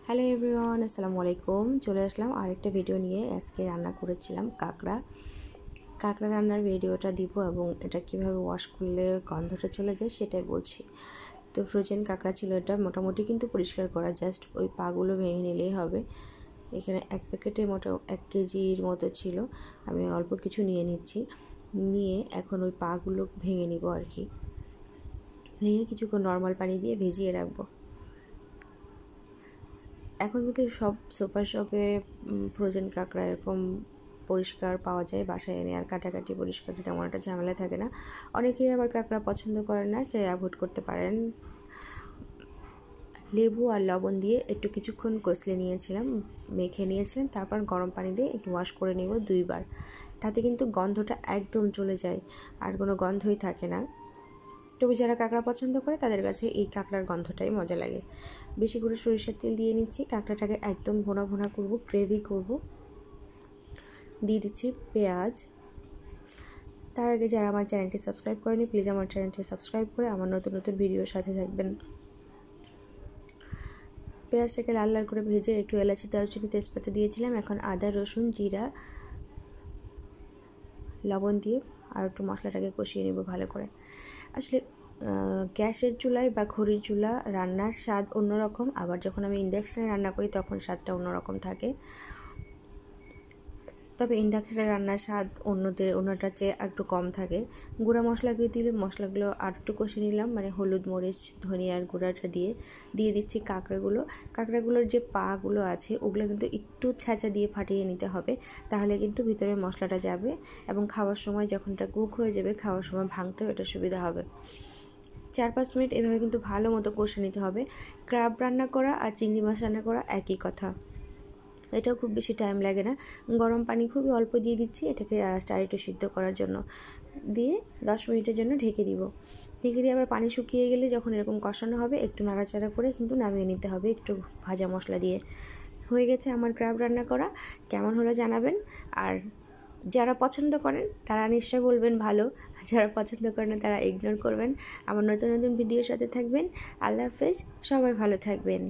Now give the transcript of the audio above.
Hello everyone, আসসালামু আলাইকুম। চলে আসলাম আরেকটা ভিডিও নিয়ে। আজকে রান্না করেছিলাম কাঁকড়া রান্নার ভিডিওটা দিব এবং এটা কিভাবে ওয়াশ করলে গন্ধটা চলে যায় সেটাই বলছি। তো ফ্রোজেন কাঁকড়া ছিল, এটা মোটামুটি কিন্তু পরিষ্কার করা, জাস্ট ওই পাগুলো ভেঙে নিলেই হবে। এখানে এক প্যাকেটে 1 কেজির মতো ছিল, আমি অল্প কিছু নিয়ে নিচ্ছি। নিয়ে এখন ওই পাগুলো ভেঙে নিব আর কি। ভেঙে কিছুক্ষণ নর্মাল পানি দিয়ে ভিজিয়ে রাখবো। এখন কিন্তু সব সোফা শপে ফ্রোজেন কাঁকড়া এরকম পরিষ্কার পাওয়া যায়, বাসায় এনে আর কাটাকাটি পরিষ্কার তেমন একটা ঝামেলা থাকে না। অনেকেই আবার কাঁকড়া পছন্দ করেন না, চাই অ্যাভয়েড করতে পারেন। লেবু আর লবণ দিয়ে একটু কিছুক্ষণ কষলে নিয়েছিলাম, মেখে নিয়েছিলাম। তারপর গরম পানি দিয়ে একটু ওয়াশ করে নেব 2 বার। তাতে কিন্তু গন্ধটা একদম চলে যায়, আর কোনো গন্ধই থাকে না। তবে যারা কাঁকড়া পছন্দ করে তাদের কাছে এই কাঁকড়ার গন্ধটাই মজা লাগে। বেশি করে সরিষার তেল দিয়ে নিচ্ছি, কাঁকড়াটাকে একদম ভোনা ভোনা করব, গ্রেভি করব। দিয়ে দিচ্ছি পেঁয়াজ। তার আগে যারা আমার চ্যানেলটি সাবস্ক্রাইব করেনি, প্লিজ আমার চ্যানেলটি সাবস্ক্রাইব করে আমার নতুন নতুন ভিডিওর সাথে থাকবেন। পেঁয়াজটাকে লাল লাল করে ভেজে একটু এলাচি, দারুচিনি, তেজপাতা দিয়েছিলাম। এখন আদা, রসুন, জিরা, লবণ দিয়ে আর একটু মশলাটাকে কষিয়ে নেব ভালো করে। আসলে গ্যাসের চুলায় বা খড়ির চুলা রান্নার স্বাদ অন্যরকম, আবার যখন আমি ইন্ডাকশানে রান্না করি তখন স্বাদটা অন্যরকম থাকে। তবে ইন্ডাকশানে রান্নার স্বাদ অন্যটার চেয়ে একটু কম থাকে। গুঁড়া মশলাগুলো দিলে মশলাগুলো আর একটু কষে নিলাম, মানে হলুদ, মরিচ, ধনিয়ার গুঁড়াটা দিয়ে দিচ্ছি কাঁকড়াগুলোর যে পাগুলো আছে ওগুলো কিন্তু একটু ছেঁচা দিয়ে ফাটিয়ে নিতে হবে, তাহলে কিন্তু ভিতরে মশলাটা যাবে এবং খাওয়ার সময় যখন এটা কুক হয়ে যাবে, খাওয়ার সময় ভাঙতেও এটা সুবিধা হবে। 4-5 মিনিট এভাবে কিন্তু ভালো মতো কষে নিতে হবে। ক্র্যাব রান্না করা আর চিংড়ি মাছ রান্না করা একই কথা, এটাও খুব বেশি টাইম লাগে না। গরম পানি খুবই অল্প দিয়ে দিচ্ছি এটাকে আর একটু সিদ্ধ করার জন্য, দিয়ে 10 মিনিটের জন্য ঢেকে দিয়ে আবার পানি শুকিয়ে গেলে যখন এরকম কষানো হবে একটু নাড়াচাড়া করে কিন্তু নামিয়ে নিতে হবে একটু ভাজা মশলা দিয়ে। হয়ে গেছে আমার ক্র্যাব রান্না করা। কেমন হলো জানাবেন। আর যারা পছন্দ করেন তারা নিশ্চয় বলবেন ভালো, আর যারা পছন্দ করেন না তারা ইগনোর করবেন। আমার নতুন নতুন ভিডিওর সাথে থাকবেন। আল্লাহ হাফেজ, সবাই ভালো থাকবেন।